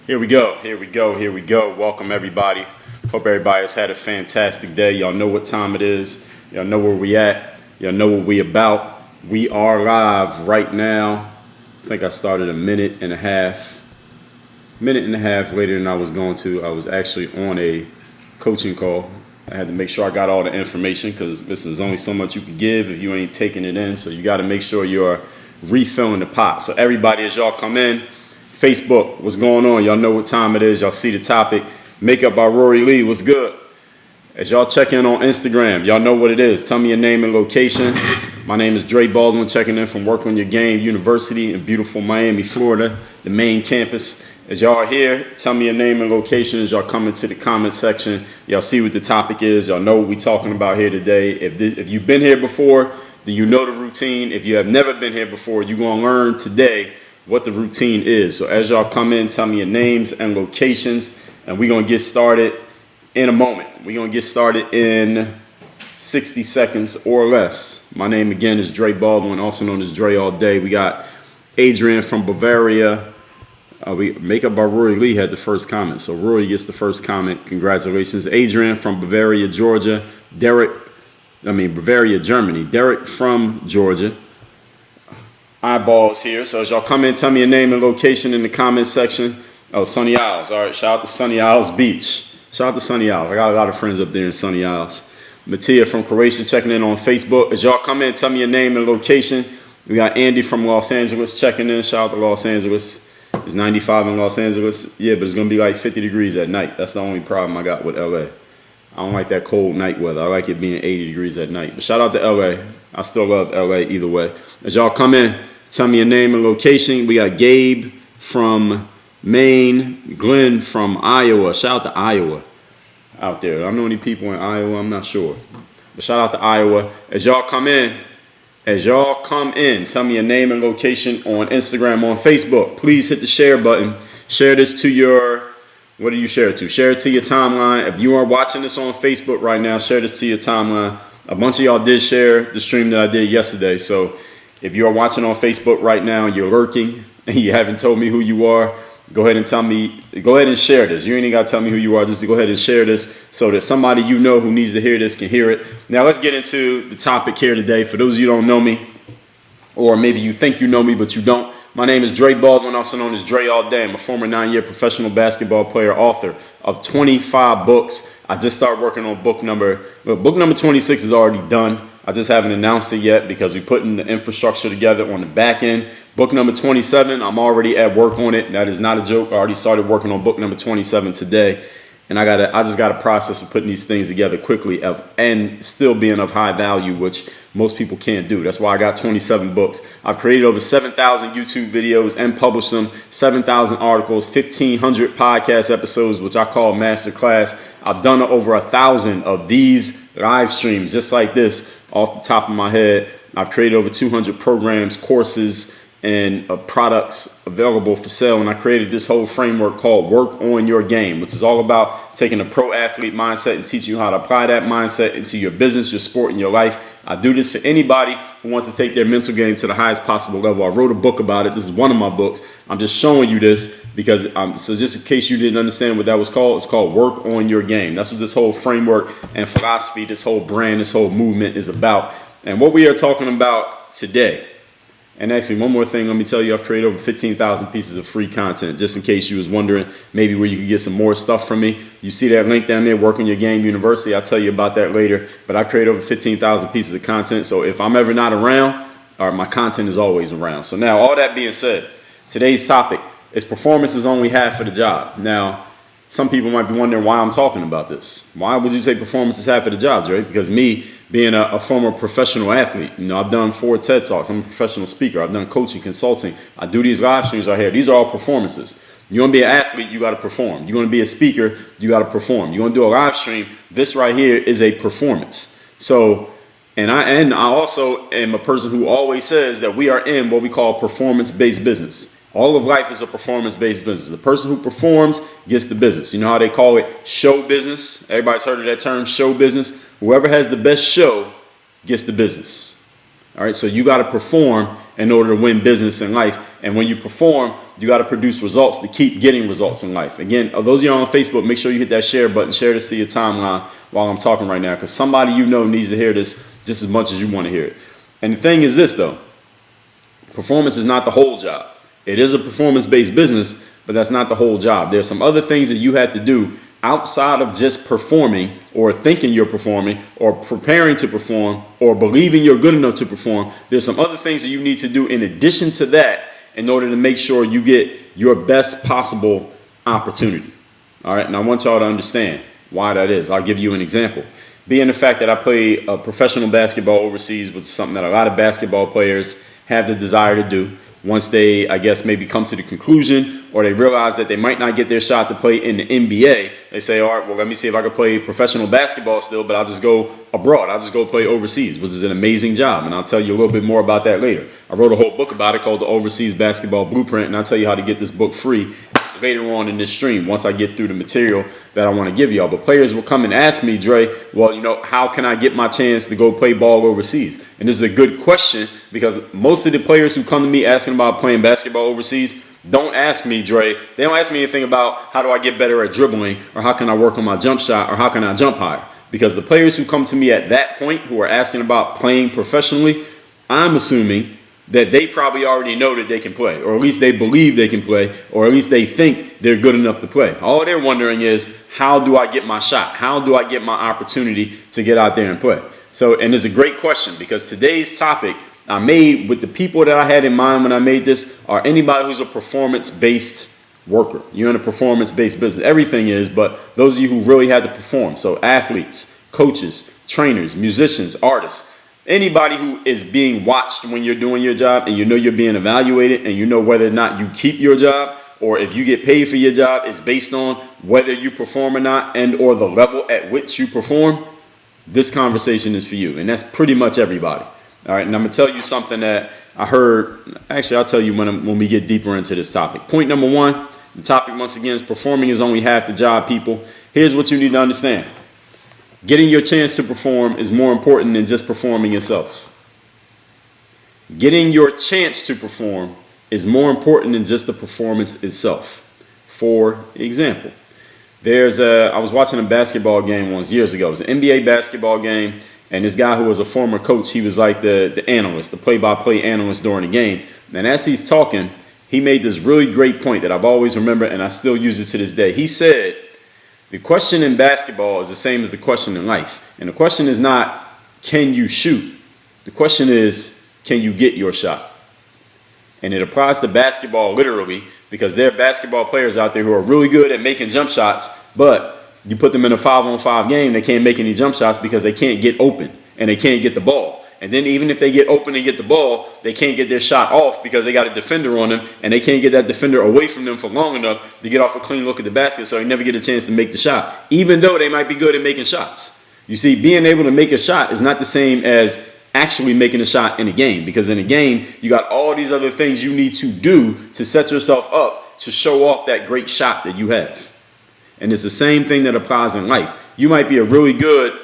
Here we go. Welcome, everybody. Hope everybody has had a fantastic day. Y'all know what time it is. Y'all know where we at. Y'all know what we about. We are live right now. I think I started a minute and a half later than I was going to. I was actually on a coaching call. I had to make sure I got all the information because, listen, there's only so much you can give if you ain't taking it in. So you got to make sure you're refilling the pot. So everybody, as y'all come in, Facebook, what's going on? Y'all know what time it is. Y'all see the topic. Makeup by Rory Lee, what's good? As y'all check in on Instagram, y'all know what it is. Tell me your name and location. My name is Dre Baldwin, checking in from Work on Your Game University in beautiful Miami, Florida, the main campus. As y'all are here, tell me your name and location as y'all come into the comment section. Y'all see what the topic is. Y'all know what we talking about here today. If you've been here before, then you know the routine. If you have never been here before, you're going to learn today what the routine is. So as y'all come in, tell me your names and locations, and we're going to get started in a moment. We're going to get started in 60 seconds or less. My name again is Dre Baldwin, also known as Dre All Day. We got Adrian from Bavaria. Makeup by Rory Lee had the first comment, so Rory gets the first comment. Congratulations. Adrian from Bavaria, Georgia. Bavaria, Germany. Derek from Georgia. Eyeballs here. So as y'all come in, tell me your name and location in the comment section. Oh, Sunny Isles. All right, shout out to Sunny Isles Beach. Shout out to Sunny Isles. I got a lot of friends up there in Sunny Isles. Mattia from Croatia checking in on Facebook. As y'all come in, tell me your name and location. We got Andy from Los Angeles checking in. Shout out to Los Angeles. It's 95 in Los Angeles. Yeah, but it's going to be like 50 degrees at night. That's the only problem I got with LA. I don't like that cold night weather. I like it being 80 degrees at night. But shout out to LA. I still love LA either way. As y'all come in, tell me your name and location. We got Gabe from Maine, Glenn from Iowa. Shout out to Iowa out there. I don't know any people in Iowa. I'm not sure. But shout out to Iowa. As y'all come in, tell me your name and location on Instagram, on Facebook. Please hit the share button. Share this to your, what do you share it to? Share it to your timeline. If you are watching this on Facebook right now, share this to your timeline. A bunch of y'all did share the stream that I did yesterday. So if you are watching on Facebook right now, you're lurking, and you haven't told me who you are, go ahead and share this. You ain't even got to tell me who you are. Just go ahead and share this so that somebody you know who needs to hear this can hear it. Now let's get into the topic here today. For those of you who don't know me, or maybe you think you know me, but you don't, my name is Dre Baldwin, also known as Dre All Day. I'm a former 9-year professional basketball player, author of 25 books. I just started working on book number 26 is already done. I just haven't announced it yet because we're putting the infrastructure together on the back end. Book number 27, I'm already at work on it. That is not a joke. I already started working on book number 27 today. And I just got a process of putting these things together quickly and still being of high value, which most people can't do. That's why I got 27 books. I've created over 7,000 YouTube videos and published them, 7,000 articles, 1,500 podcast episodes, which I call Masterclass. I've done over 1,000 of these live streams just like this off the top of my head. I've created over 200 programs, courses, and products available for sale. And I created this whole framework called Work on Your Game, which is all about taking a pro athlete mindset and teaching you how to apply that mindset into your business, your sport, and your life. I do this for anybody who wants to take their mental game to the highest possible level. I wrote a book about it. This is one of my books. I'm just showing you this because, so just in case you didn't understand what that was called, it's called Work on Your Game. That's what this whole framework and philosophy, this whole brand, this whole movement is about. And what we are talking about today, and actually, one more thing, let me tell you, I've created over 15,000 pieces of free content, just in case you was wondering maybe where you could get some more stuff from me. You see that link down there, Work on Your Game University. I'll tell you about that later. But I've created over 15,000 pieces of content. So if I'm ever not around, my content is always around. So now, all that being said, today's topic is performance is only half of the job. Now, some people might be wondering why I'm talking about this. Why would you say performance is half of the job, Dre? Because me, being a former professional athlete, I've done 4 TED Talks. I'm a professional speaker. I've done coaching, consulting. I do these live streams right here. These are all performances. You want to be an athlete, you got to perform. You're going to be a speaker, you got to perform. You're going to do a live stream. This right here is a performance. So, and I also am a person who always says that we are in what we call performance-based business. All of life is a performance-based business. The person who performs gets the business. You know how they call it show business? Everybody's heard of that term, show business. Whoever has the best show gets the business. All right, so you got to perform in order to win business in life. And when you perform, you got to produce results to keep getting results in life. Again, those of you on Facebook, make sure you hit that share button. Share this to your timeline while I'm talking right now, because somebody you know needs to hear this just as much as you want to hear it. And the thing is this, though. Performance is not the whole job. It is a performance-based business, but that's not the whole job. There's some other things that you have to do outside of just performing or thinking you're performing or preparing to perform or believing you're good enough to perform. There's some other things that you need to do in addition to that in order to make sure you get your best possible opportunity. All right, and I want y'all to understand why that is. I'll give you an example. Being the fact that I play professional basketball overseas, which is something that a lot of basketball players have the desire to do. Once they, I guess, maybe come to the conclusion or they realize that they might not get their shot to play in the NBA, they say, all right, well, let me see if I can play professional basketball still, but I'll just go abroad. I'll just go play overseas, which is an amazing job. And I'll tell you a little bit more about that later. I wrote a whole book about it called The Overseas Basketball Blueprint, and I'll tell you how to get this book free later on in this stream once I get through the material that I want to give y'all. But players will come and ask me, Dre, well, you know, how can I get my chance to go play ball overseas? And this is a good question because most of the players who come to me asking about playing basketball overseas don't ask me, Dre. They don't ask me anything about how do I get better at dribbling or how can I work on my jump shot or how can I jump higher? Because the players who come to me at that point who are asking about playing professionally, I'm assuming that they probably already know that they can play, or at least they believe they can play, or at least they think they're good enough to play. All they're wondering is, how do I get my shot? How do I get my opportunity to get out there and play? So, and it's a great question because today's topic I made with the people that I had in mind when I made this are anybody who's a performance-based worker. You're in a performance-based business. Everything is, but those of you who really had to perform. So athletes, coaches, trainers, musicians, artists, anybody who is being watched when you're doing your job and you know you're being evaluated and you know whether or not you keep your job or if you get paid for your job is based on whether you perform or not and or the level at which you perform, this conversation is for you. And that's pretty much everybody. All right, and I'm going to tell you something that I heard. Actually, I'll tell you when we get deeper into this topic. Point number one, the topic once again is performing is only half the job, people. Here's what you need to understand. Getting your chance to perform is more important than just performing yourself. Getting your chance to perform is more important than just the performance itself. For example, I was watching a basketball game once years ago. It was an NBA basketball game, and this guy who was a former coach, he was like the analyst, the play-by-play analyst during the game. And as he's talking, he made this really great point that I've always remembered, and I still use it to this day. He said, the question in basketball is the same as the question in life. And the question is not, can you shoot? The question is, can you get your shot? And it applies to basketball literally because there are basketball players out there who are really good at making jump shots, but you put them in a 5-on-5 game, they can't make any jump shots because they can't get open and they can't get the ball. And then even if they get open and get the ball, they can't get their shot off because they got a defender on them and they can't get that defender away from them for long enough to get off a clean look at the basket so they never get a chance to make the shot, even though they might be good at making shots. You see, being able to make a shot is not the same as actually making a shot in a game because in a game, you got all these other things you need to do to set yourself up to show off that great shot that you have. And it's the same thing that applies in life. You might be a really good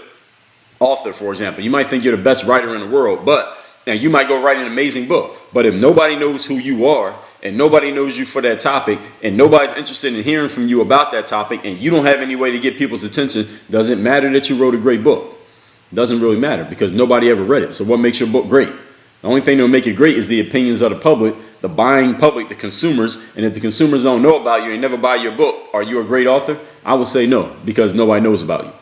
author, for example. You might think you're the best writer in the world, but now you might go write an amazing book. But if nobody knows who you are and nobody knows you for that topic and nobody's interested in hearing from you about that topic and you don't have any way to get people's attention, does it matter that you wrote a great book? It doesn't really matter because nobody ever read it. So what makes your book great? The only thing that will make it great is the opinions of the public, the buying public, the consumers. And if the consumers don't know about you and never buy your book, are you a great author? I would say no, because nobody knows about you.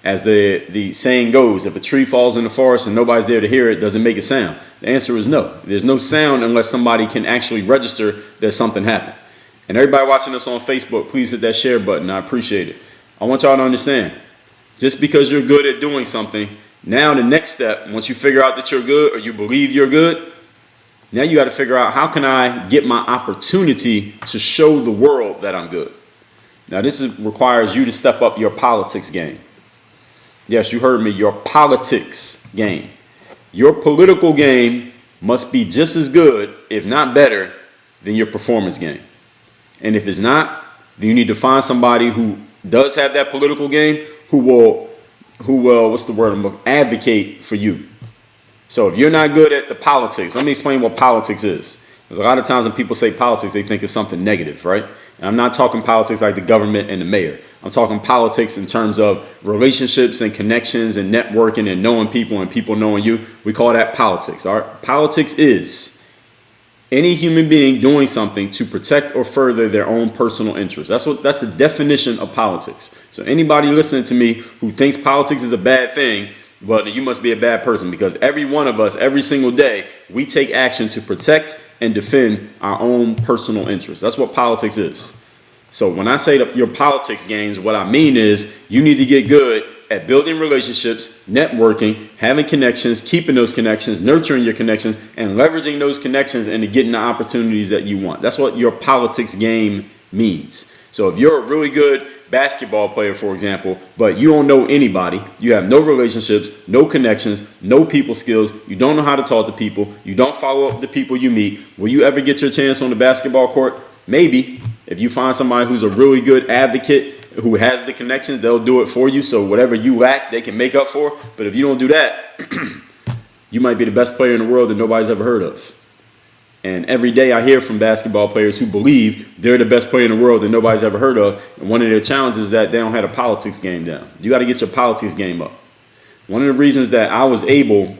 As the saying goes, if a tree falls in the forest and nobody's there to hear it, does it make a sound? The answer is no. There's no sound unless somebody can actually register that something happened. And everybody watching us on Facebook, please hit that share button. I appreciate it. I want y'all to understand, just because you're good at doing something, now the next step, once you figure out that you're good or you believe you're good, now you got to figure out how can I get my opportunity to show the world that I'm good. Now requires you to step up your politics game. Yes, you heard me, your politics game. Your political game must be just as good, if not better, than your performance game. And if it's not, then you need to find somebody who does have that political game who will, advocate for you. So if you're not good at the politics, let me explain what politics is. There's a lot of times when people say politics, they think it's something negative, right? And I'm not talking politics like the government and the mayor. I'm talking politics in terms of relationships and connections and networking and knowing people and people knowing you. We call that politics. All right? Politics is any human being doing something to protect or further their own personal interests. That's the definition of politics. So anybody listening to me who thinks politics is a bad thing, well, you must be a bad person, because every one of us, every single day, we take action to protect and defend our own personal interests. That's what politics is. So when I say that your politics games, what I mean is you need to get good at building relationships, networking, having connections, keeping those connections, nurturing your connections, and leveraging those connections into getting the opportunities that you want. That's what your politics game means. So if you're a really good basketball player, for example, but you don't know anybody, you have no relationships, no connections, no people skills, you don't know how to talk to people, you don't follow up with the people you meet, will you ever get your chance on the basketball court? Maybe. If you find somebody who's a really good advocate, who has the connections, they'll do it for you. So whatever you lack, they can make up for. But if you don't do that, you might be the best player in the world that nobody's ever heard of. And every day I hear from basketball players who believe they're the best player in the world that nobody's ever heard of. And one of their challenges is that they don't have a politics game down. You got to get your politics game up. One of the reasons that I was able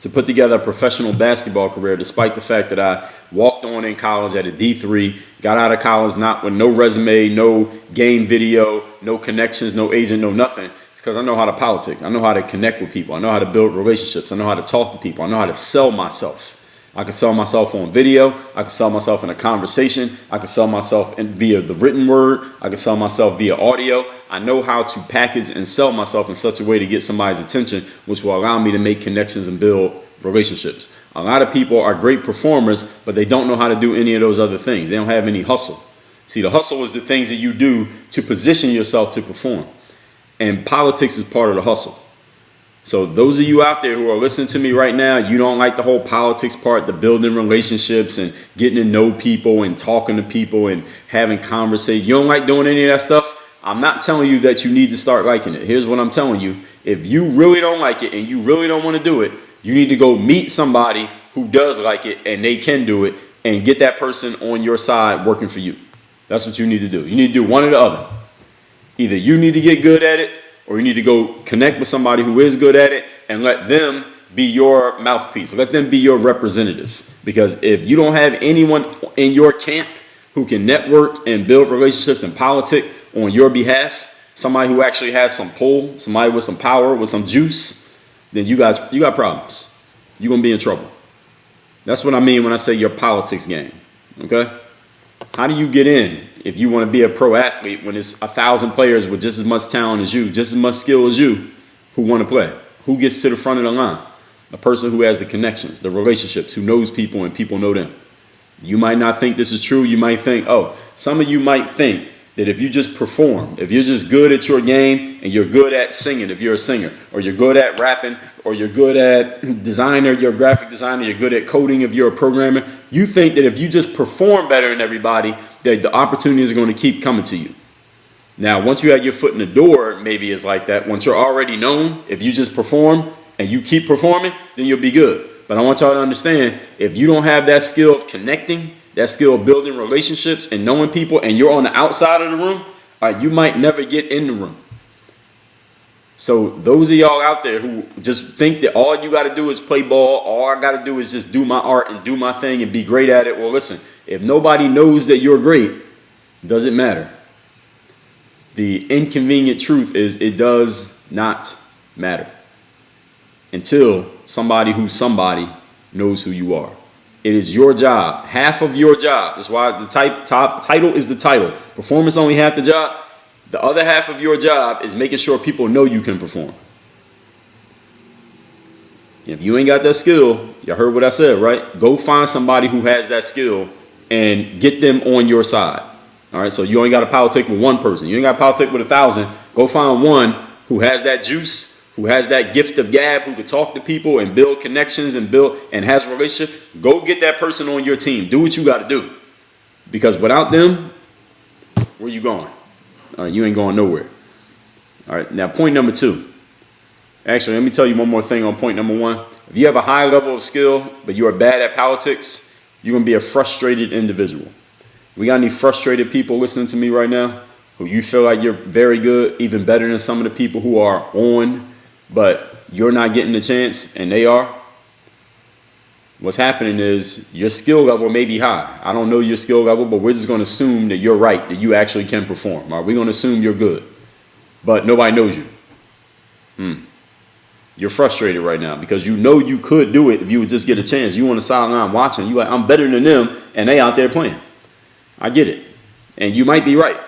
to put together a professional basketball career, despite the fact that I walked on in college at a D3, got out of college not with no resume, no game video, no connections, no agent, no nothing. It's because I know how to politic. I know how to connect with people. I know how to build relationships. I know how to talk to people. I know how to sell myself. I can sell myself on video. I can sell myself in a conversation. I can sell myself via the written word. I can sell myself via audio. I know how to package and sell myself in such a way to get somebody's attention, which will allow me to make connections and build relationships. A lot of people are great performers, but they don't know how to do any of those other things. They don't have any hustle. See, the hustle is the things that you do to position yourself to perform. And politics is part of the hustle. So those of you out there who are listening to me right now, you don't like the whole politics part, the building relationships and getting to know people and talking to people and having conversations. You don't like doing any of that stuff. I'm not telling you that you need to start liking it. Here's what I'm telling you. If you really don't like it and you really don't want to do it, you need to go meet somebody who does like it and they can do it, and get that person on your side working for you. That's what you need to do. You need to do one or the other. Either you need to get good at it, or you need to go connect with somebody who is good at it and let them be your mouthpiece. Let them be your representative. Because if you don't have anyone in your camp who can network and build relationships and politic on your behalf, somebody who actually has some pull, somebody with some power, with some juice, then you got problems. You're going to be in trouble. That's what I mean when I say your politics game. Okay? How do you get in if you want to be a pro athlete when it's 1,000 players with just as much talent as you, just as much skill as you, who want to play? Who gets to the front of the line? A person who has the connections, the relationships, who knows people and people know them. You might not think this is true. You might think, some of you might think that if you just perform, if you're just good at your game and you're good at singing, if you're a singer, or you're good at rapping, or you're good at designer, you're a graphic designer, you're good at coding, if you're a programmer, you think that if you just perform better than everybody, that the opportunities are going to keep coming to you. Now, once you have your foot in the door, maybe it's like that. Once you're already known, if you just perform and you keep performing, then you'll be good. But I want y'all to understand, if you don't have that skill of connecting, that skill of building relationships and knowing people, and you're on the outside of the room, you might never get in the room. So those of y'all out there who just think that all you got to do is play ball, all I got to do is just do my art and do my thing and be great at it. Well, listen, if nobody knows that you're great, it doesn't matter. The inconvenient truth is it does not matter until somebody who's somebody knows who you are. It is your job, half of your job. That's why the title is the title. Performance only half the job. The other half of your job is making sure people know you can perform. If you ain't got that skill, you heard what I said, right? Go find somebody who has that skill and get them on your side. All right, so you only got to politic with one person. You ain't got to politic with 1,000. Go find one who has that juice, who has that gift of gab, who can talk to people and build connections and has a relationship. Go get that person on your team. Do what you got to do. Because without them, where you going? All right, you ain't going nowhere. All right, now point number 2. Actually, let me tell you one more thing on point number 1. If you have a high level of skill, but you are bad at politics, You're going to be a frustrated individual. We got any frustrated people listening to me right now who you feel like you're very good, even better than some of the people who are on, but you're not getting the chance and they are? What's happening is your skill level may be high. I don't know your skill level, but we're just going to assume that you're right, that you actually can perform. All right? We're going to assume you're good, but nobody knows you. You're frustrated right now because you know you could do it if you would just get a chance. You on the sideline watching. You like, I'm better than them, and they out there playing. I get it. And you might be right.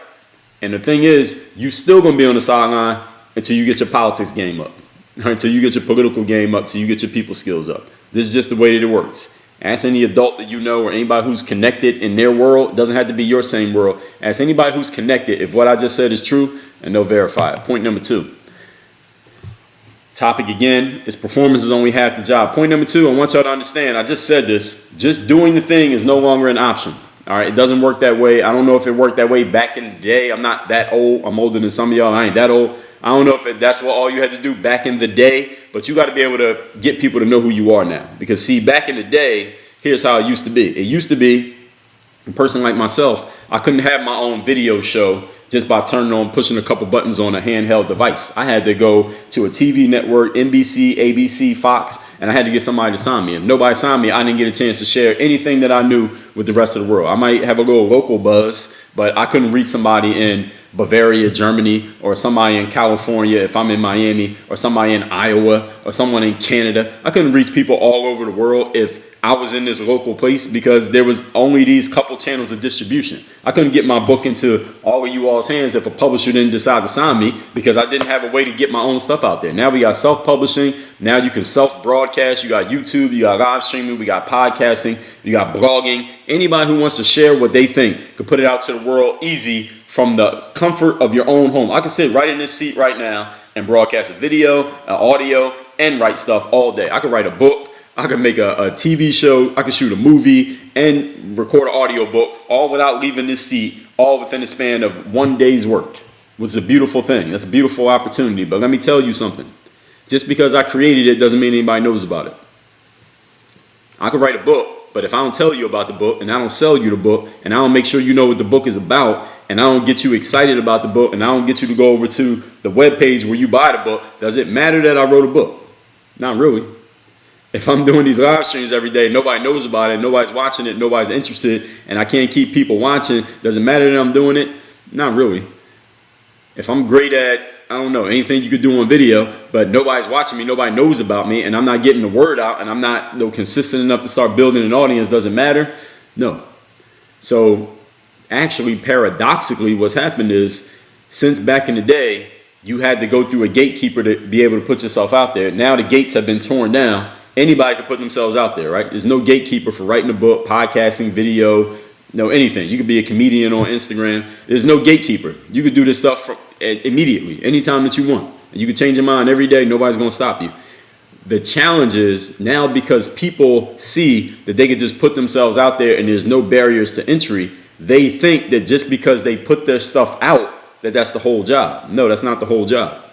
And the thing is, you still going to be on the sideline until you get your politics game up. Right? Until you get your political game up, until you get your people skills up. This is just the way that it works. Ask any adult that you know or anybody who's connected in their world. It doesn't have to be your same world. Ask anybody who's connected if what I just said is true, and they'll verify it. Point number 2. Topic again is performance is only half the job. Point number 2, I want y'all to understand, I just said this, just doing the thing is no longer an option. All right, it doesn't work that way. I don't know if it worked that way back in the day. I'm not that old. I'm older than some of y'all. I ain't that old. I don't know if that's what all you had to do back in the day, but you got to be able to get people to know who you are now. Because see, back in the day, here's how it used to be. It used to be a person like myself, I couldn't have my own video show just by turning on, pushing a couple buttons on a handheld device. I had to go to a TV network, NBC, ABC, Fox, and I had to get somebody to sign me. If nobody signed me, I didn't get a chance to share anything that I knew with the rest of the world. I might have a little local buzz, but I couldn't reach somebody in Bavaria, Germany, or somebody in California if I'm in Miami, or somebody in Iowa, or someone in Canada. I couldn't reach people all over the world if I was in this local place because there was only these couple channels of distribution. I couldn't get my book into all of you all's hands if a publisher didn't decide to sign me because I didn't have a way to get my own stuff out there. Now we got self-publishing. Now you can self-broadcast. You got YouTube. You got live streaming. We got podcasting. You got blogging. Anybody who wants to share what they think can put it out to the world easy from the comfort of your own home. I can sit right in this seat right now and broadcast a video, an audio, and write stuff all day. I could write a book. I could make a TV show, I could shoot a movie and record an audio book all without leaving this seat, all within the span of one day's work, which is a beautiful thing. That's a beautiful opportunity. But let me tell you something. Just because I created it doesn't mean anybody knows about it. I could write a book, but if I don't tell you about the book and I don't sell you the book and I don't make sure you know what the book is about and I don't get you excited about the book and I don't get you to go over to the webpage where you buy the book, does it matter that I wrote a book? Not really. If I'm doing these live streams every day, nobody knows about it, nobody's watching it, nobody's interested, and I can't keep people watching, does it matter that I'm doing it? Not really. If I'm great at, I don't know, anything you could do on video, but nobody's watching me, nobody knows about me, and I'm not getting the word out, and I'm not consistent enough to start building an audience, does it matter? No. So actually, paradoxically, what's happened is, since back in the day, you had to go through a gatekeeper to be able to put yourself out there. Now the gates have been torn down. Anybody can put themselves out there, right? There's no gatekeeper for writing a book, podcasting, video, anything. You could be a comedian on Instagram. There's no gatekeeper. You could do this stuff immediately, anytime that you want. You can change your mind every day. Nobody's going to stop you. The challenge is now because people see that they can just put themselves out there and there's no barriers to entry, they think that just because they put their stuff out, that that's the whole job. No, that's not the whole job.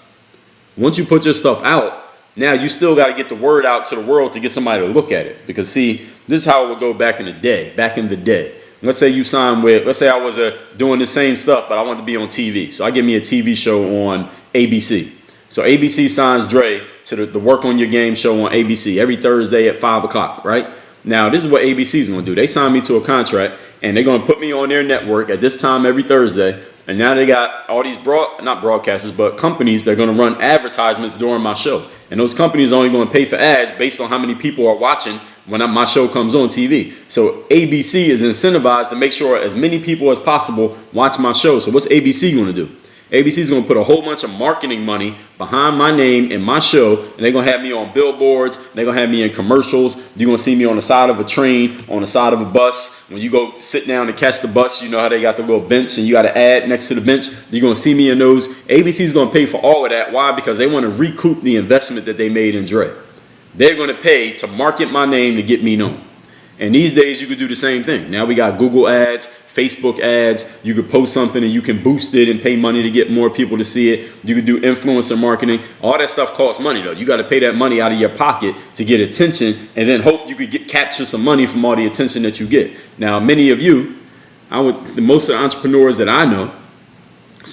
Once you put your stuff out, now you still got to get the word out to the world to get somebody to look at it. Because see, this is how it would go back in the day. Let's say you signed with, let's say I was doing the same stuff, but I wanted to be on TV. So I get me a TV show on ABC. So ABC signs Dre to the Work on Your Game show on ABC every Thursday at 5 o'clock, right? Now, this is what ABC is going to do. They sign me to a contract, and they're going to put me on their network at this time every Thursday. And now they got all these not broadcasters, but companies that are going to run advertisements during my show. And those companies are only going to pay for ads based on how many people are watching when my show comes on TV. So ABC is incentivized to make sure as many people as possible watch my show. So what's ABC going to do? ABC is going to put a whole bunch of marketing money behind my name and my show, and they're going to have me on billboards. They're going to have me in commercials. You're going to see me on the side of a train, on the side of a bus. When you go sit down to catch the bus, you know how they got the little bench and you got an ad next to the bench. You're going to see me in those. ABC is going to pay for all of that. Why? Because they want to recoup the investment that they made in Dre. They're going to pay to market my name to get me known. And these days, you could do the same thing. Now we got Google ads, Facebook ads. You could post something and you can boost it and pay money to get more people to see it. You could do influencer marketing. All that stuff costs money though. You got to pay that money out of your pocket to get attention, and then hope you could capture some money from all the attention that you get. Now, many of you, most of the entrepreneurs that I know,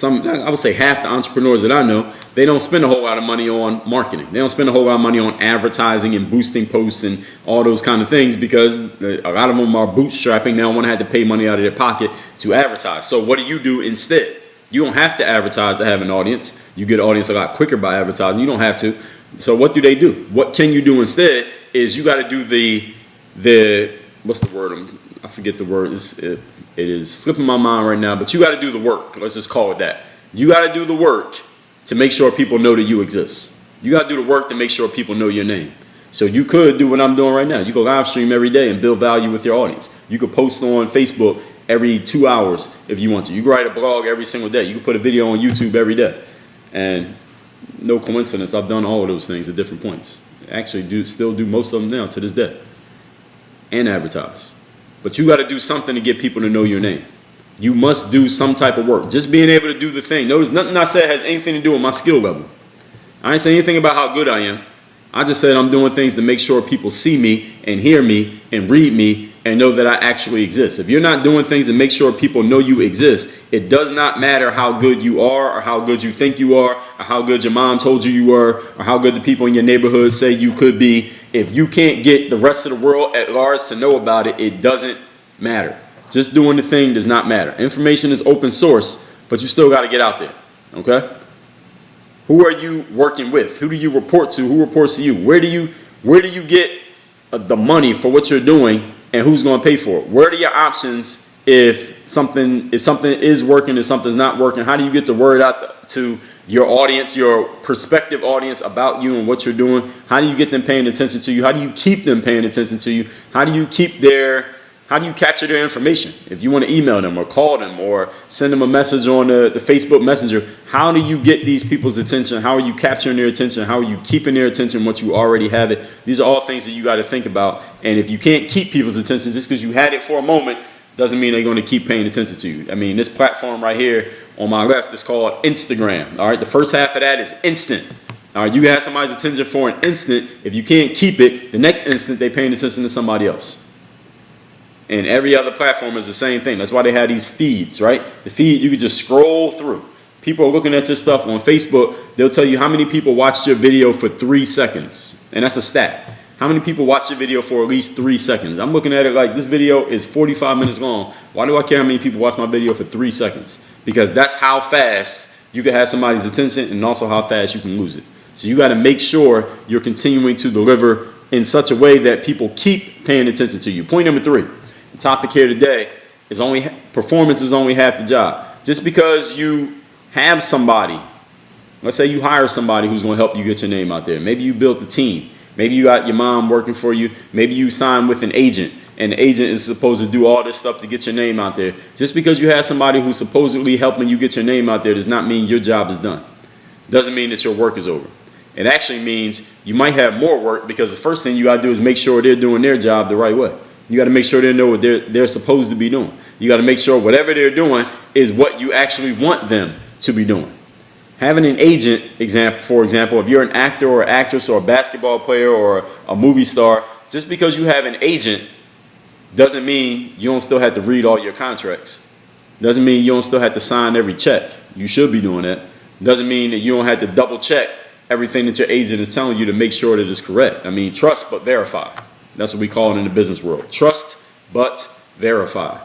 I would say half the entrepreneurs that I know, they don't spend a whole lot of money on marketing. They don't spend a whole lot of money on advertising and boosting posts and all those kind of things, because a lot of them are bootstrapping. They don't want to have to pay money out of their pocket to advertise. So what do you do instead? You don't have to advertise to have an audience. You get an audience a lot quicker by advertising. You don't have to. So what do they do? What can you do instead is you got to do the what's the word? I forget the word. It is slipping my mind right now, but you got to do the work. Let's just call it that. You got to do the work to make sure people know that you exist. You got to do the work to make sure people know your name. So you could do what I'm doing right now. You could live stream every day and build value with your audience. You could post on Facebook every 2 hours if you want to. You can write a blog every single day. You can put a video on YouTube every day. And no coincidence, I've done all of those things at different points. I actually still do most of them now to this day. And advertise. But you got to do something to get people to know your name. You must do some type of work. Just being able to do the thing. Notice nothing I said has anything to do with my skill level. I ain't saying anything about how good I am. I just said I'm doing things to make sure people see me and hear me and read me and know that I actually exist. If you're not doing things to make sure people know you exist, it does not matter how good you are or how good you think you are or how good your mom told you you were or how good the people in your neighborhood say you could be. If you can't get the rest of the world at large to know about it, it doesn't matter. Just doing the thing does not matter. Information is open source, but you still got to get out there. Okay? Who are you working with? Who do you report to? Who reports to you? Where do you get the money for what you're doing, and who's going to pay for it? Where are your options if something is working and something's not working? How do you get the word out to your audience, your prospective audience, about you and what you're doing? How do you get them paying attention to you? How do you keep them paying attention to you? How do you capture their information? If you want to email them or call them or send them a message on the Facebook Messenger, how do you get these people's attention? How are you capturing their attention? How are you keeping their attention once you already have it? These are all things that you got to think about. And if you can't keep people's attention just because you had it for a moment, doesn't mean they're going to keep paying attention to you. I mean, this platform right here on my left is called Instagram. All right, the first half of that is instant. All right, you have somebody's attention for an instant. If you can't keep it, the next instant they're paying attention to somebody else. And every other platform is the same thing. That's why they have these feeds, right? The feed, you can just scroll through. People are looking at your stuff on Facebook. They'll tell you how many people watched your video for 3 seconds. And that's a stat. How many people watched your video for at least 3 seconds? I'm looking at it like this video is 45 minutes long. Why do I care how many people watch my video for 3 seconds? Because that's how fast you can have somebody's attention and also how fast you can lose it. So you got to make sure you're continuing to deliver in such a way that people keep paying attention to you. Point number 3. The topic here today is performance is only half the job. Just because you have somebody, let's say you hire somebody who's going to help you get your name out there. Maybe you built a team. Maybe you got your mom working for you. Maybe you signed with an agent, and the agent is supposed to do all this stuff to get your name out there. Just because you have somebody who's supposedly helping you get your name out there does not mean your job is done. Doesn't mean that your work is over. It actually means you might have more work, because the first thing you got to do is make sure they're doing their job the right way. You got to make sure they know what they're supposed to be doing. You got to make sure whatever they're doing is what you actually want them to be doing. Having an agent, for example, if you're an actor or actress or a basketball player or a movie star, just because you have an agent doesn't mean you don't still have to read all your contracts. Doesn't mean you don't still have to sign every check. You should be doing that. Doesn't mean that you don't have to double check everything that your agent is telling you to make sure that it's correct. I mean, trust but verify. That's what we call it in the business world. Trust but verify.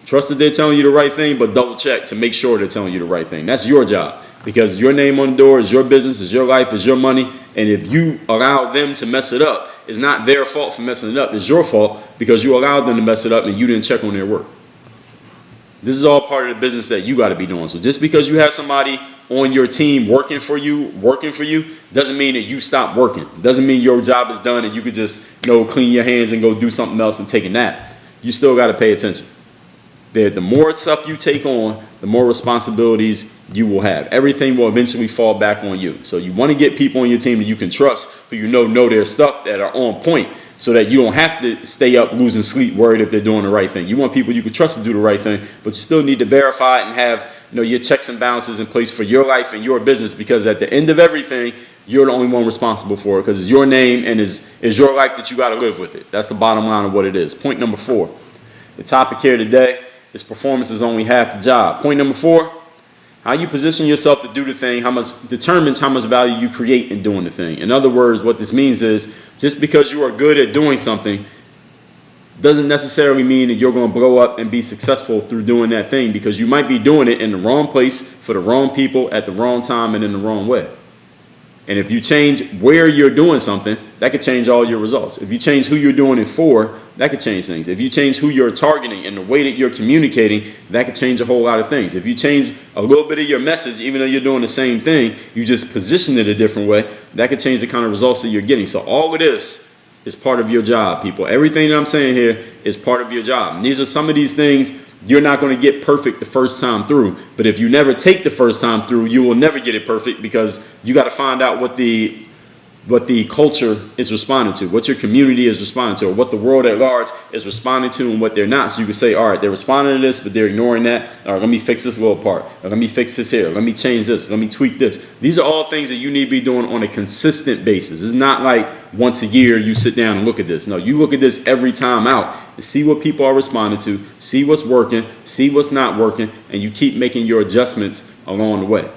Trust that they're telling you the right thing, but double check to make sure they're telling you the right thing. That's your job, because your name on the door is your business, is your life, is your money. And if you allow them to mess it up, it's not their fault for messing it up. It's your fault because you allowed them to mess it up and you didn't check on their work. This is all part of the business that you got to be doing. So just because you have somebody on your team working for you, doesn't mean that you stop working. Doesn't mean your job is done and you could just clean your hands and go do something else and take a nap. You still got to pay attention. The more stuff you take on, the more responsibilities you will have. Everything will eventually fall back on you. So you want to get people on your team that you can trust, who know their stuff, that are on point, so that you don't have to stay up losing sleep worried if they're doing the right thing. You want people you can trust to do the right thing, but you still need to verify it and have your checks and balances in place for your life and your business, because at the end of everything, you're the only one responsible for it, because it's your name and is your life that you got to live with it. That's the bottom line of what it is. Point number 4. The topic here today is performance is only half the job. Point number 4, how you position yourself to do the thing determines how much value you create in doing the thing. In other words, what this means is just because you are good at doing something doesn't necessarily mean that you're going to blow up and be successful through doing that thing, because you might be doing it in the wrong place for the wrong people at the wrong time and in the wrong way. And if you change where you're doing something, that could change all your results. If you change who you're doing it for, that could change things. If you change who you're targeting and the way that you're communicating, that could change a whole lot of things. If you change a little bit of your message, even though you're doing the same thing, you just position it a different way, that could change the kind of results that you're getting. So all of this is part of your job, people. Everything that I'm saying here is part of your job. And these are some of these things you're not going to get perfect the first time through. But if you never take the first time through, you will never get it perfect, because you got to find out what the culture is responding to, what your community is responding to, or what the world at large is responding to and what they're not. So you can say, all right, they're responding to this, but they're ignoring that. All right, let me fix this little part. Or let me fix this here. Let me change this. Let me tweak this. These are all things that you need to be doing on a consistent basis. It's not like once a year you sit down and look at this. No, you look at this every time out and see what people are responding to, see what's working, see what's not working, and you keep making your adjustments along the way.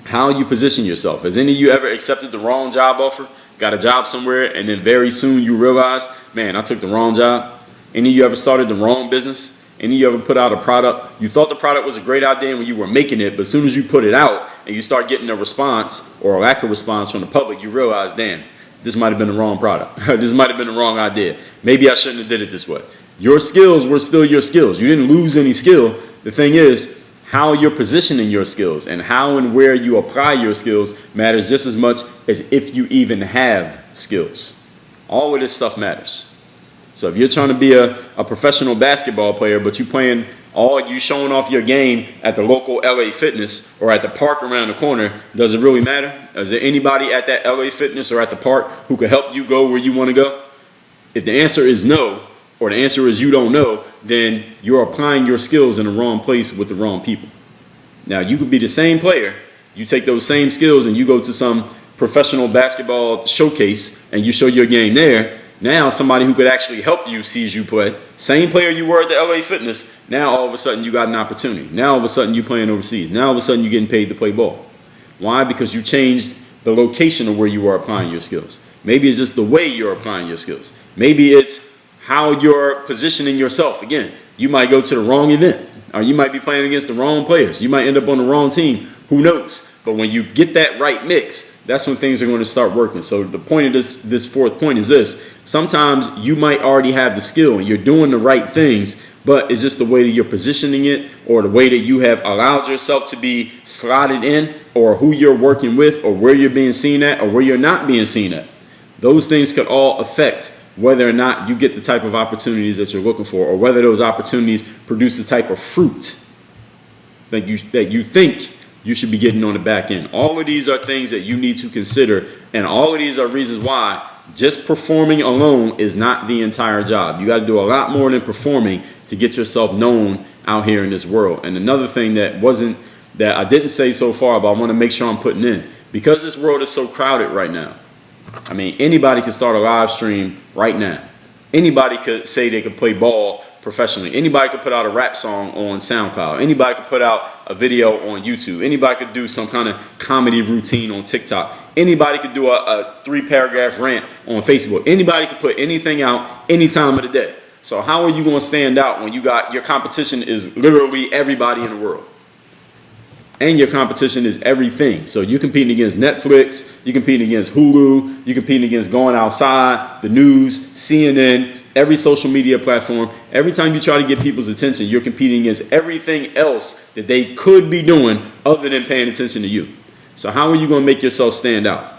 How you position yourself. Has any of you ever accepted the wrong job offer, got a job somewhere, and then very soon you realize, man, I took the wrong job? Any of you ever started the wrong business? Any of you ever put out a product? You thought the product was a great idea when you were making it, but as soon as you put it out and you start getting a response or a lack of response from the public, you realize, damn, this might have been the wrong product. This might have been the wrong idea. Maybe I shouldn't have did it this way. Your skills were still your skills. You didn't lose any skill. The thing is, how you're positioning your skills and how and where you apply your skills matters just as much as if you even have skills. All of this stuff matters. So if you're trying to be a professional basketball player, but you showing off your game at the local LA Fitness or at the park around the corner, does it really matter? Is there anybody at that LA Fitness or at the park who could help you go where you want to go? If the answer is no, or the answer is you don't know, then you're applying your skills in the wrong place with the wrong people. Now, you could be the same player. You take those same skills and you go to some professional basketball showcase and you show your game there. Now, somebody who could actually help you sees you play. Same player you were at the LA Fitness. Now, all of a sudden, you got an opportunity. Now, all of a sudden, you're playing overseas. Now, all of a sudden, you're getting paid to play ball. Why? Because you changed the location of where you are applying your skills. Maybe it's just the way you're applying your skills. Maybe it's how you're positioning yourself. Again, you might go to the wrong event, or you might be playing against the wrong players. You might end up on the wrong team. Who knows? But when you get that right mix, that's when things are going to start working. So the point of this fourth point is this. Sometimes you might already have the skill and you're doing the right things, but it's just the way that you're positioning it, or the way that you have allowed yourself to be slotted in, or who you're working with, or where you're being seen at, or where you're not being seen at. Those things could all affect whether or not you get the type of opportunities that you're looking for, or whether those opportunities produce the type of fruit that you think you should be getting on the back end. All of these are things that you need to consider, and all of these are reasons why just performing alone is not the entire job. You got to do a lot more than performing to get yourself known out here in this world. And another thing that I didn't say so far, but I want to make sure I'm putting in, because this world is so crowded right now. I mean, anybody could start a live stream right now. Anybody could say they could play ball professionally. Anybody could put out a rap song on SoundCloud. Anybody could put out a video on YouTube. Anybody could do some kind of comedy routine on TikTok. Anybody could do a 3-paragraph rant on Facebook. Anybody could put anything out any time of the day. So how are you going to stand out when your competition is literally everybody in the world? And your competition is everything. So you're competing against Netflix, you're competing against Hulu, you're competing against going outside, the news, CNN, every social media platform. Every time you try to get people's attention, you're competing against everything else that they could be doing other than paying attention to you. So how are you going to make yourself stand out?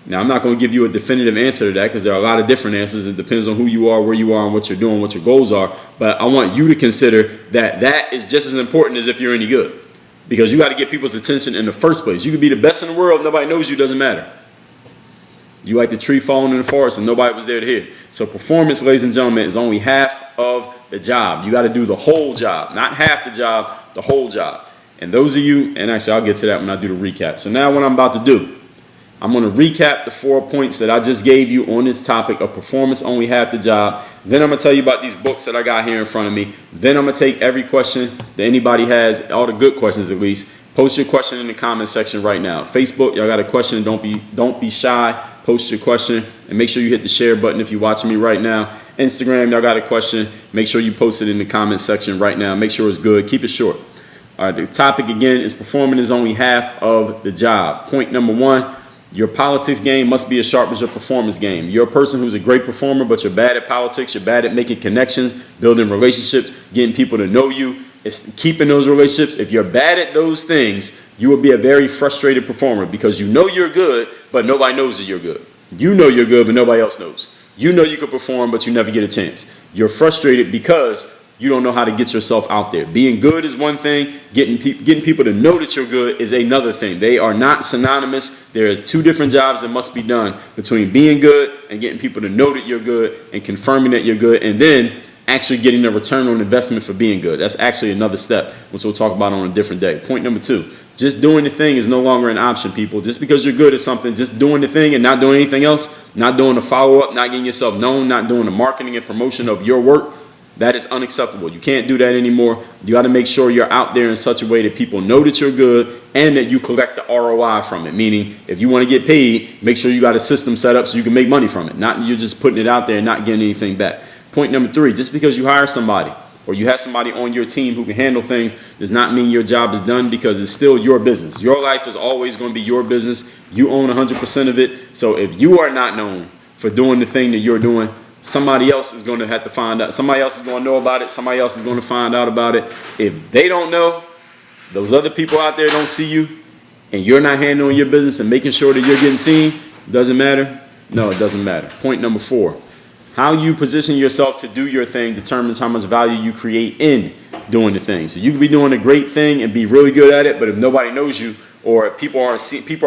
Now, I'm not going to give you a definitive answer to that, because there are a lot of different answers. It depends on who you are, where you are, and what you're doing, what your goals are. But I want you to consider that is just as important as if you're any good. Because you got to get people's attention in the first place. You could be the best in the world. Nobody knows you. Doesn't matter. You like the tree falling in the forest and nobody was there to hear. So performance, ladies and gentlemen, is only half of the job. You got to do the whole job, not half the job, the whole job. And those of you, and actually I'll get to that when I do the recap. So now what I'm about to do, I'm going to recap the 4 points that I just gave you on this topic of performance only half the job. Then I'm going to tell you about these books that I got here in front of me. Then I'm going to take every question that anybody has, all the good questions at least. Post your question in the comment section right now. Facebook, y'all got a question, don't be shy. Post your question and make sure you hit the share button if you're watching me right now. Instagram, y'all got a question, make sure you post it in the comment section right now. Make sure it's good. Keep it short. All right, the topic again is performing is only half of the job. Point number 1. Your politics game must be as sharp as your performance game. You're a person who's a great performer, but you're bad at politics. You're bad at making connections, building relationships, getting people to know you. It's keeping those relationships. If you're bad at those things, you will be a very frustrated performer because you know you're good, but nobody knows that you're good. You know you're good, but nobody else knows. You know you can perform, but you never get a chance. You're frustrated because you don't know how to get yourself out there. Being good is one thing. Getting people to know that you're good is another thing. They are not synonymous. There are 2 different jobs that must be done between being good and getting people to know that you're good and confirming that you're good, and then actually getting a return on investment for being good. That's actually another step, which we'll talk about on a different day. Point number 2, just doing the thing is no longer an option, people. Just because you're good at something, just doing the thing and not doing anything else, not doing the follow-up, not getting yourself known, not doing the marketing and promotion of your work, that is unacceptable. You can't do that anymore. You got to make sure you're out there in such a way that people know that you're good and that you collect the ROI from it. Meaning, if you want to get paid, make sure you got a system set up so you can make money from it. Not you're just putting it out there and not getting anything back. Point number 3, just because you hire somebody or you have somebody on your team who can handle things does not mean your job is done, because it's still your business. Your life is always going to be your business. You own 100% of it. So if you are not known for doing the thing that you're doing, somebody else is going to have to find out. Somebody else is going to know about it. Somebody else is going to find out about it. If they don't know, those other people out there don't see you, and you're not handling your business and making sure that you're getting seen, doesn't matter? No, it doesn't matter. Point number 4. How you position yourself to do your thing determines how much value you create in doing the thing. So you can be doing a great thing and be really good at it, but if nobody knows you, or people are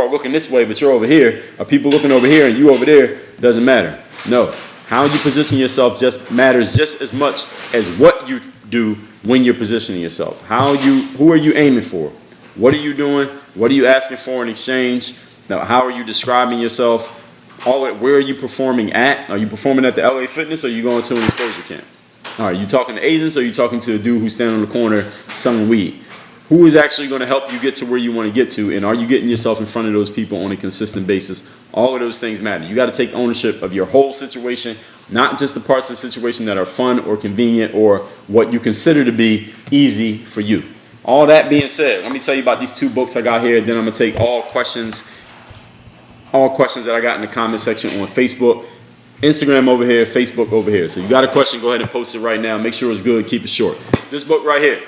looking this way, but you're over here, or people looking over here and you over there, doesn't matter. No. How you position yourself just matters just as much as what you do when you're positioning yourself. Who are you aiming for? What are you doing? What are you asking for in exchange? Now, how are you describing yourself? Where are you performing at? Are you performing at the LA Fitness, or are you going to an exposure camp? All right, you talking to agents, or are you talking to a dude who's standing on the corner selling weed? Who is actually going to help you get to where you want to get to, and are you getting yourself in front of those people on a consistent basis? All of those things matter. You got to take ownership of your whole situation, not just the parts of the situation that are fun or convenient or what you consider to be easy for you. All that being said, let me tell you about these 2 books I got here. Then I'm going to take all questions that I got in the comment section on Facebook. Instagram over here, Facebook over here. So you got a question, go ahead and post it right now. Make sure it's good, keep it short. This book right here,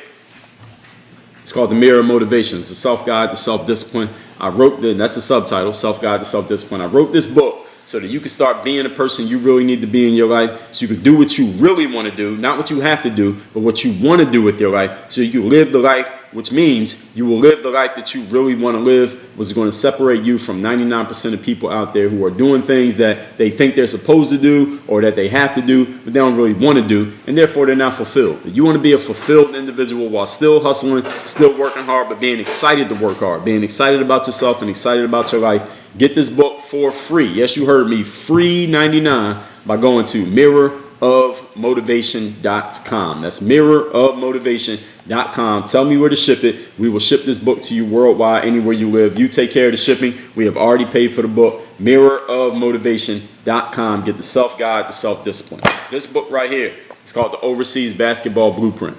it's called The Mirror of Motivation. It's the self-guide to self-discipline. That's the subtitle, Self-Guide to Self-Discipline. I wrote this book so that you can start being the person you really need to be in your life, so you can do what you really want to do, not what you have to do, but what you want to do with your life, so you can live the life, which means you will live the life that you really want to live, which is going to separate you from 99% of people out there who are doing things that they think they're supposed to do or that they have to do, but they don't really want to do, and therefore they're not fulfilled. You want to be a fulfilled individual while still hustling, still working hard, but being excited to work hard, being excited about yourself and excited about your life. Get this book for free. Yes, you heard me. Free 99 by going to mirrorofmotivation.com. That's mirrorofmotivation.com. Tell me where to ship it. We will ship this book to you worldwide, anywhere you live. You take care of the shipping. We have already paid for the book. Mirrorofmotivation.com. Get the self-guide to self-discipline. This book right here is called The Overseas Basketball Blueprint.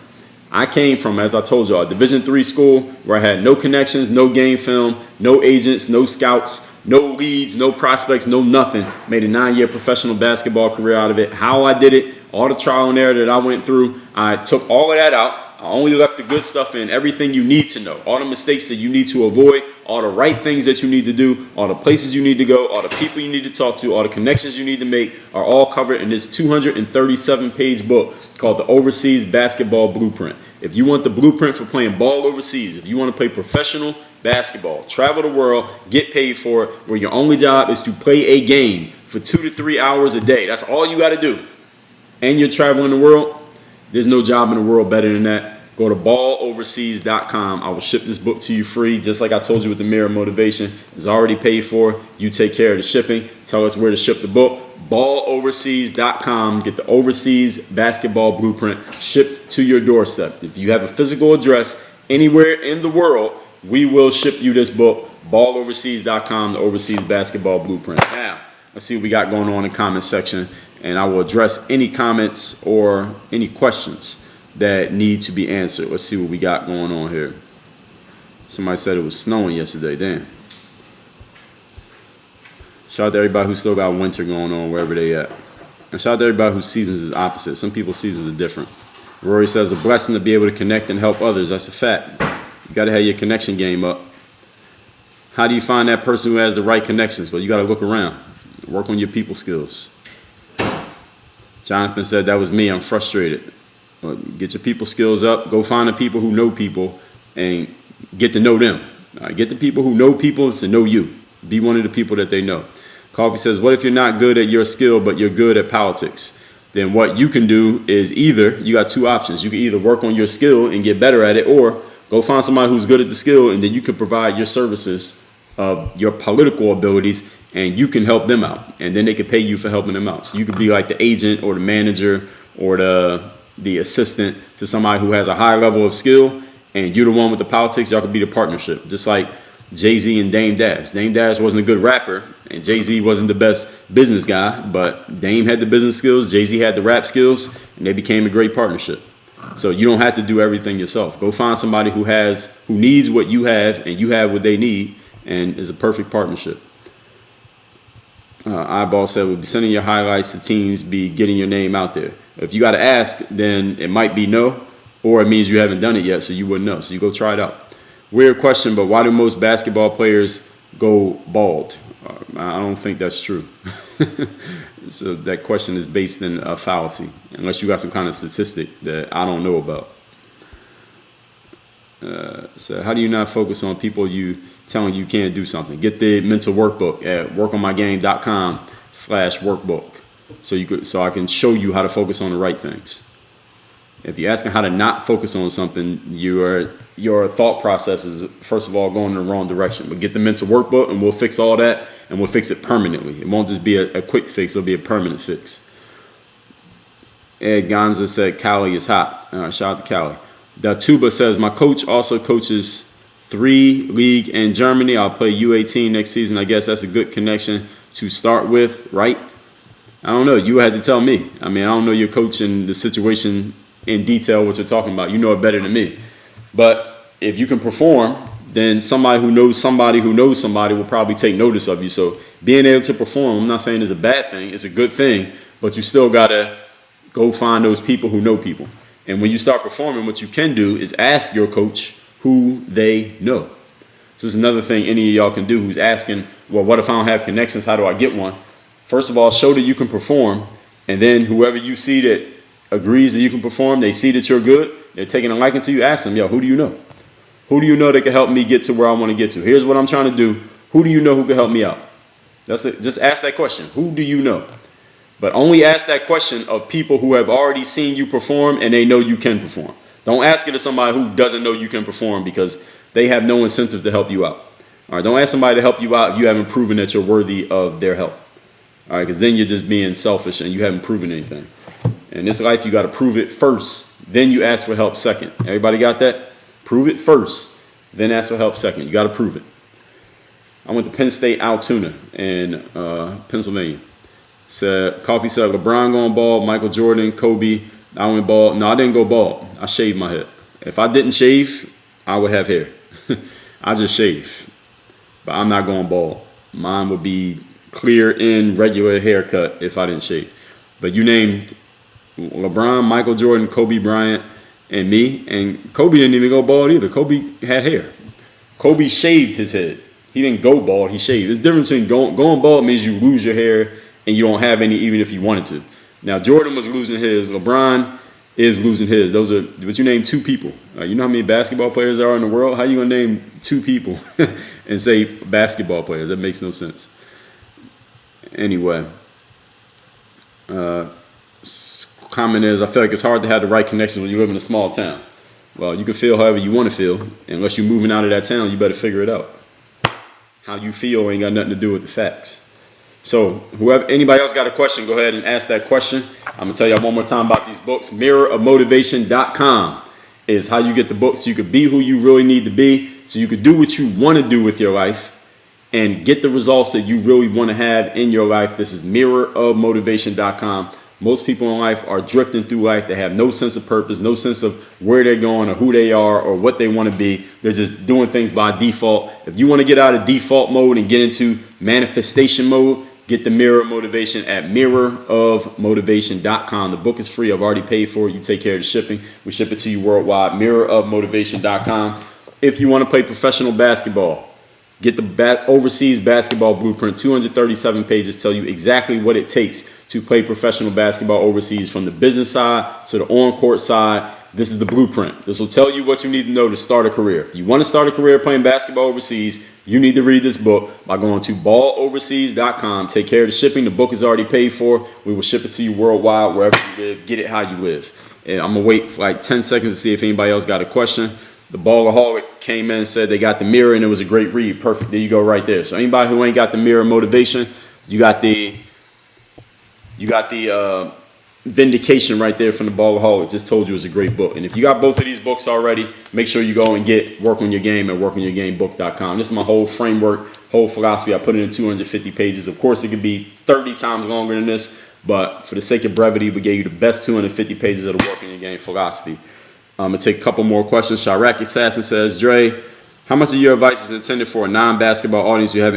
I came from, as I told you, a Division III school where I had no connections, no game film, no agents, no scouts, no leads, no prospects, no nothing. Made a 9-year professional basketball career out of it. How I did it, all the trial and error that I went through, I took all of that out. I only left the good stuff in, everything you need to know, all the mistakes that you need to avoid, all the right things that you need to do, all the places you need to go, all the people you need to talk to, all the connections you need to make are all covered in this 237-page book called The Overseas Basketball Blueprint. If you want the blueprint for playing ball overseas, if you want to play professional basketball, travel the world, get paid for it, where your only job is to play a game for 2 to 3 hours a day. That's all you got to do. And you're traveling the world. There's no job in the world better than that. Go to balloverseas.com. I will ship this book to you free, just like I told you with the Mirror Motivation. It's already paid for. You take care of the shipping. Tell us where to ship the book. Balloverseas.com. Get the overseas basketball blueprint shipped to your doorstep. If you have a physical address anywhere in the world, we will ship you this book. Balloverseas.com, the overseas basketball blueprint. Now, let's see what we got going on in the comment section, and I will address any comments or any questions that need to be answered. Let's see what we got going on here. Somebody said it was snowing yesterday. Damn. Shout out to everybody who still got winter going on wherever they at. And shout out to everybody whose seasons is opposite. Some people's seasons are different. Rory says, a blessing to be able to connect and help others. That's a fact. You got to have your connection game up. How do you find that person who has the right connections? Well, you got to look around. Work on your people skills. Jonathan said, that was me. I'm frustrated. Well, get your people skills up. Go find the people who know people and get to know them. All right, get the people who know people to know you. Be one of the people that they know. Coffee says, what if you're not good at your skill, but you're good at politics? Then what you can do is either, you got two options. You can either work on your skill and get better at it, or go find somebody who's good at the skill, and then you can provide your services of your political abilities, and you can help them out. And then they can pay you for helping them out. So you could be like the agent or the manager or the assistant to somebody who has a high level of skill, and you're the one with the politics. Y'all could be the partnership. Just like Jay-Z and Dame Dash. Dame Dash wasn't a good rapper, and Jay-Z wasn't the best business guy, but Dame had the business skills, Jay-Z had the rap skills, and they became a great partnership. So you don't have to do everything yourself. Go find somebody who needs what you have, and you have what they need, and is a perfect partnership. Eyeball said, we'll be sending your highlights to teams, be getting your name out there. If you got to ask, then it might be no, or it means you haven't done it yet, so you wouldn't know. So you go try it out. Weird question, but why do most basketball players go bald? I don't think that's true. So that question is based in a fallacy, unless you got some kind of statistic that I don't know about. So how do you not focus on people you telling you can't do something? Get the mental workbook at workonmygame.com/workbook. So I can show you how to focus on the right things. If you're asking how to not focus on something, your thought process is, first of all, going in the wrong direction. But get the mental workbook, and we'll fix all that, and we'll fix it permanently. It won't just be a quick fix. It'll be a permanent fix. Ed Gonza said, Cali is hot. Shout out to Cali. Datuba says, my coach also coaches 3 league in Germany. I'll play U18 next season. I guess that's a good connection to start with, right? I don't know. You had to tell me. I mean, I don't know your coach and the situation in detail, what you're talking about. You know it better than me. But if you can perform, then somebody who knows somebody will probably take notice of you. So being able to perform, I'm not saying it's a bad thing. It's a good thing. But you still got to go find those people who know people. And when you start performing, what you can do is ask your coach who they know. This is another thing any of y'all can do who's asking, well, what if I don't have connections? How do I get one? First of all, show that you can perform. And then whoever you see that agrees that you can perform, they see that you're good, they're taking a liking to you, ask them, yo, who do you know? Who do you know that can help me get to where I want to get to? Here's what I'm trying to do. Who do you know who can help me out? Just ask that question. Who do you know? But only ask that question of people who have already seen you perform and they know you can perform. Don't ask it to somebody who doesn't know you can perform, because they have no incentive to help you out. All right, don't ask somebody to help you out if you haven't proven that you're worthy of their help. All right, because then you're just being selfish and you haven't proven anything. In this life, you got to prove it first, then you ask for help second. Everybody got that? Prove it first, then ask for help second. You got to prove it. I went to Penn State Altoona in Pennsylvania. Coffee said LeBron going bald, Michael Jordan, Kobe. I went bald. No, I didn't go bald. I shaved my head. If I didn't shave, I would have hair. I just shave. But I'm not going bald. Mine would be clear in regular haircut if I didn't shave. But you named LeBron, Michael Jordan, Kobe Bryant, and me. And Kobe didn't even go bald either. Kobe had hair. Kobe shaved his head. He didn't go bald. He shaved. There's a difference between going bald means you lose your hair and you don't have any even if you wanted to. Now, Jordan was losing his. LeBron is losing his. Those are, but you name two people. You know how many basketball players there are in the world? How you gonna name two people and say basketball players? That makes no sense. Anyway, comment is, I feel like it's hard to have the right connections when you live in a small town. Well, you can feel however you want to feel. Unless you're moving out of that town, you better figure it out. How you feel ain't got nothing to do with the facts. So anybody else got a question, go ahead and ask that question. I'm going to tell y'all one more time about these books. Mirrorofmotivation.com is how you get the books so you could be who you really need to be, so you could do what you want to do with your life and get the results that you really want to have in your life. This is mirrorofmotivation.com. Most people in life are drifting through life. They have no sense of purpose, no sense of where they're going or who they are or what they want to be. They're just doing things by default. If you want to get out of default mode and get into manifestation mode, get the Mirror of Motivation at mirrorofmotivation.com. The book is free. I've already paid for it. You take care of the shipping. We ship it to you worldwide. Mirrorofmotivation.com. If you want to play professional basketball, get the Overseas Basketball Blueprint. 237 pages tell you exactly what it takes to play professional basketball overseas, from the business side to the on-court side. This is the blueprint. This will tell you what you need to know to start a career. If you want to start a career playing basketball overseas, you need to read this book by going to balloverseas.com. Take care of the shipping. The book is already paid for. We will ship it to you worldwide, wherever you live. Get it how you live. And I'm going to wait for like 10 seconds to see if anybody else got a question. The Ballaholic came in and said they got the Mirror and it was a great read. Perfect. There you go right there. So anybody who ain't got the Mirror Motivation, you got the Vindication right there from the Ballaholic. Just told you it's a great book. And if you got both of these books already, make sure you go and get Work on Your Game at workonyourgamebook.com. This is my whole framework, whole philosophy. I put it in 250 pages. Of course, it could be 30 times longer than this, but for the sake of brevity, we gave you the best 250 pages of the Work on Your Game philosophy. I'm going to take a couple more questions. Chirac Assassin says, Dre, how much of your advice is intended for a non-basketball audience? Do you have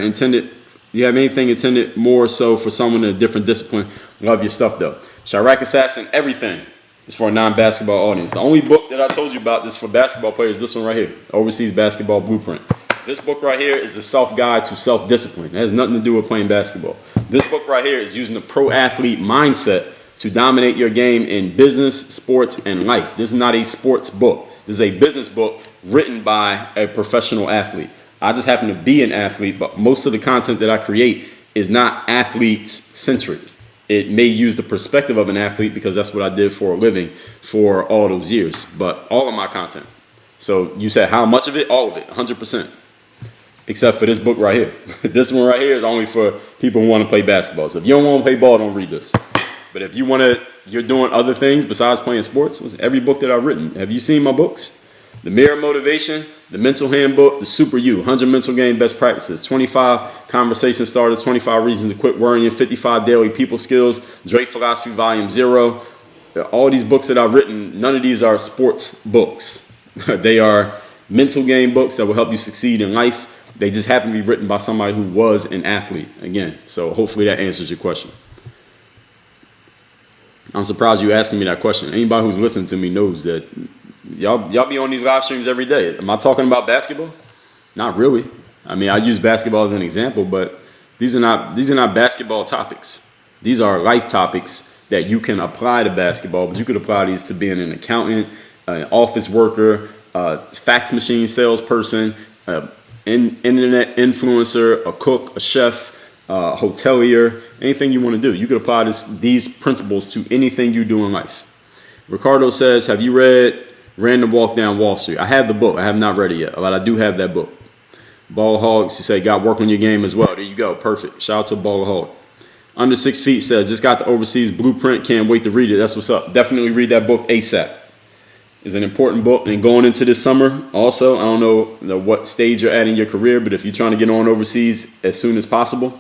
anything intended more so for someone in a different discipline? Love your stuff, though. Chirac Assassin, everything is for a non-basketball audience. The only book that I told you about this for basketball players is this one right here, Overseas Basketball Blueprint. This book right here is a self-guide to self-discipline. It has nothing to do with playing basketball. This book right here is using the pro-athlete mindset to dominate your game in business, sports, and life. This is not a sports book. This is a business book written by a professional athlete. I just happen to be an athlete, but most of the content that I create is not athlete-centric. It may use the perspective of an athlete because that's what I did for a living for all those years, but all of my content. So you said how much of it? All of it, 100%. Except for this book right here. This one right here is only for people who want to play basketball. So if you don't want to play ball, don't read this. But if you're doing other things besides playing sports, every book that I've written. Have you seen my books? The Mirror Motivation, the Mental Handbook, the Super You, 100 Mental Game Best Practices, 25 Conversation Starters, 25 Reasons to Quit Worrying, 55 Daily People Skills, Dre Philosophy Volume 0. All these books that I've written, none of these are sports books. They are mental game books that will help you succeed in life. They just happen to be written by somebody who was an athlete. Again, so hopefully that answers your question. I'm surprised you asking me that question. Anybody who's listening to me knows that y'all be on these live streams every day. Am I talking about basketball? Not really. I mean, I use basketball as an example, but these are not basketball topics. These are life topics that you can apply to basketball, but you could apply these to being an accountant, an office worker, a fax machine salesperson, internet influencer, a cook, a chef, hotelier, anything you want to do. You could apply these principles to anything you do in life. Ricardo says, have you read Random Walk Down Wall Street? I have the book. I have not read it yet, but I do have that book. Ballaholics, you say, got Work on Your Game as well. There you go. Perfect. Shout out to Ballaholic. Under 6 Feet says, just got the Overseas Blueprint. Can't wait to read it. That's what's up. Definitely read that book ASAP. It's an important book. And going into this summer also, I don't know what stage you're at in your career, but if you're trying to get on overseas as soon as possible,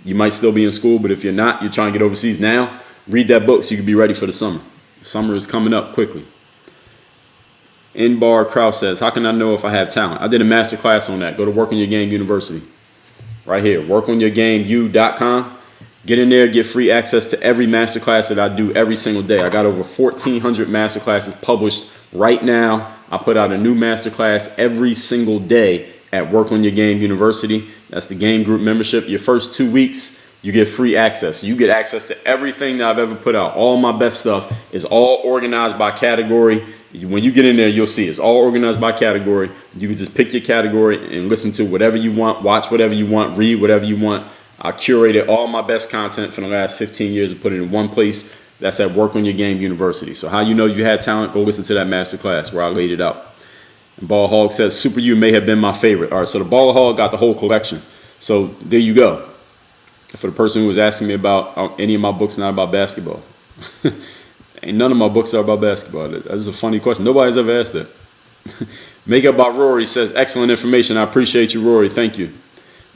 you might still be in school, but if you're not, you're trying to get overseas now, read that book so you can be ready for the summer. Summer is coming up quickly. Inbar Kraus says, how can I know if I have talent? I did a master class on that. Go to Work on Your Game University. Right here, workonyourgameu.com. Get in there, get free access to every master class that I do every single day. I got over 1,400 master classes published right now. I put out a new master class every single day at Work on Your Game University. That's the game group membership. Your first 2 weeks, you get free access. You get access to everything that I've ever put out. All my best stuff is all organized by category. When you get in there, you'll see it's all organized by category. You can just pick your category and listen to whatever you want, watch whatever you want, read whatever you want. I curated all my best content for the last 15 years and put it in one place. That's at Work on Your Game University. So how you know you had talent, go listen to that masterclass where I laid it out. And Ball Hog says, Super U may have been my favorite. All right, so the Ball Hog got the whole collection. So there you go. For the person who was asking me about any of my books not about basketball. Ain't none of my books are about basketball. That's a funny question. Nobody's ever asked that. Makeup by Rory says, excellent information. I appreciate you, Rory. Thank you.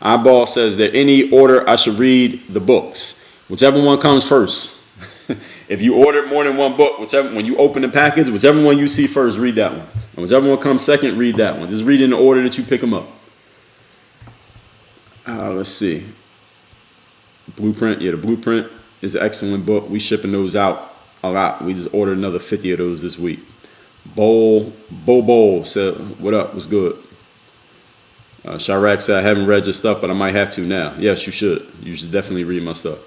Eyeball says, there any order I should read the books? Whichever one comes first. If you order more than one book, when you open the package, whichever one you see first, read that one. And whichever one comes second, read that one. Just read in the order that you pick them up. Let's see. Blueprint. Yeah, the Blueprint is an excellent book. We shipping those out a lot. We just ordered another 50 of those this week. Bowl said, what up? What's good? Chirac said, I haven't read your stuff, but I might have to now. Yes, you should. You should definitely read my stuff.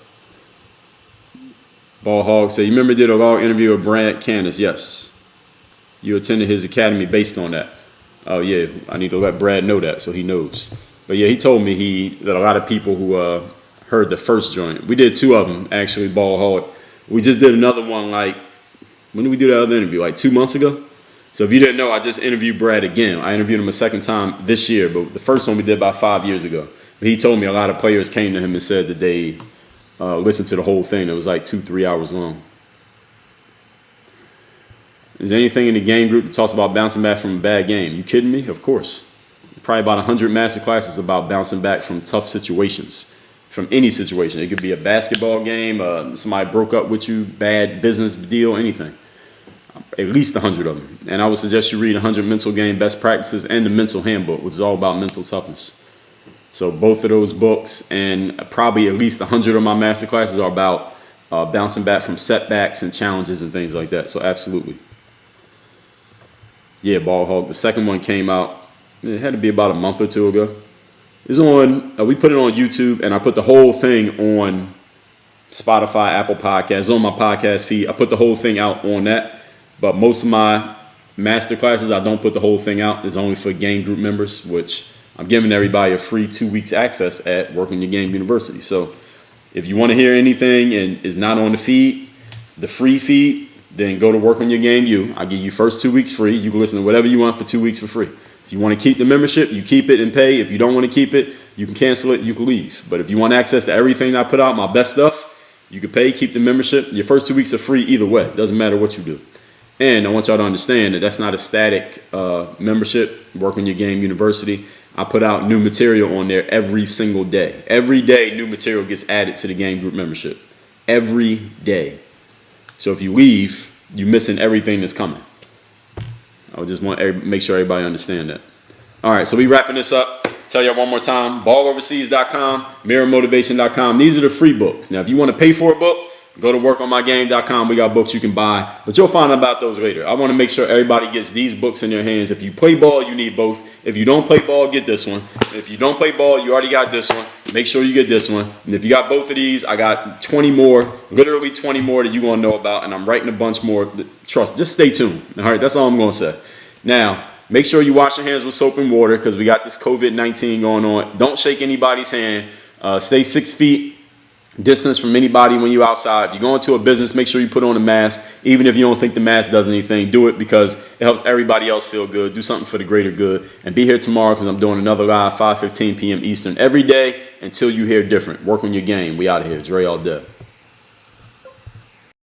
Ball Hog said, you remember did a long interview with Brad Candace? Yes. You attended his academy based on that. Oh, yeah. I need to let Brad know that so he knows. But, yeah, he told me that a lot of people who heard the first joint. We did 2 of them, actually, Ball Hog. We just did another one, when did we do that other interview? 2 months ago? So if you didn't know, I just interviewed Brad again. I interviewed him a second time this year, but the first one we did about 5 years ago. But he told me a lot of players came to him and said that they listened to the whole thing. It was 2-3 hours long. Is there anything in the game group that talks about bouncing back from a bad game? You kidding me? Of course. Probably about 100 master classes about bouncing back from tough situations. From any situation. It could be a basketball game, somebody broke up with you, bad business deal, anything. At least 100 of them. And I would suggest you read 100 mental game best practices and the mental handbook, which is all about mental toughness. So both of those books and probably at least 100 of my master classes are about bouncing back from setbacks and challenges and things like that. So absolutely. Yeah, Ball Hog. The second one came out, it had to be about a month or 2 ago. It's on, we put it on YouTube, and I put the whole thing on Spotify, Apple Podcasts, on my podcast feed. I put the whole thing out on that. But most of my master classes, I don't put the whole thing out. It's only for game group members, which I'm giving everybody a free 2 weeks access at Work on Your Game University. So if you want to hear anything and is not on the feed, the free feed, then go to Work on Your Game U. I'll give you first 2 weeks free. You can listen to whatever you want for 2 weeks for free. If you want to keep the membership, you keep it and pay. If you don't want to keep it, you can cancel it, you can leave. But if you want access to everything I put out, my best stuff, you can pay, keep the membership. Your first 2 weeks are free either way. It doesn't matter what you do. And I want y'all to understand that that's not a static membership, Work on Your Game University. I put out new material on there every single day. Every day, new material gets added to the game group membership. Every day. So if you leave, you're missing everything that's coming. I just want to make sure everybody understand that. All right, so we wrapping this up. Tell y'all one more time, balloverseas.com, mirrormotivation.com. These are the free books. Now, if you want to pay for a book, go to workonmygame.com. We got books you can buy, but you'll find out about those later. I want to make sure everybody gets these books in their hands. If you play ball, you need both. If you don't play ball, get this one. If you don't play ball, you already got this one. Make sure you get this one. And if you got both of these, I got 20 more, literally 20 more that you're going to know about, and I'm writing a bunch more. Trust, just stay tuned. All right, that's all I'm going to say. Now, make sure you wash your hands with soap and water because we got this COVID-19 going on. Don't shake anybody's hand. Stay 6 feet distance from anybody when you're outside. If you go into a business, make sure you put on a mask. Even if you don't think the mask does anything, do it because it helps everybody else feel good. Do something for the greater good. And be here tomorrow because I'm doing another live 5:15 p.m. Eastern every day until you hear different. Work on your game. We out of here. Dre all day.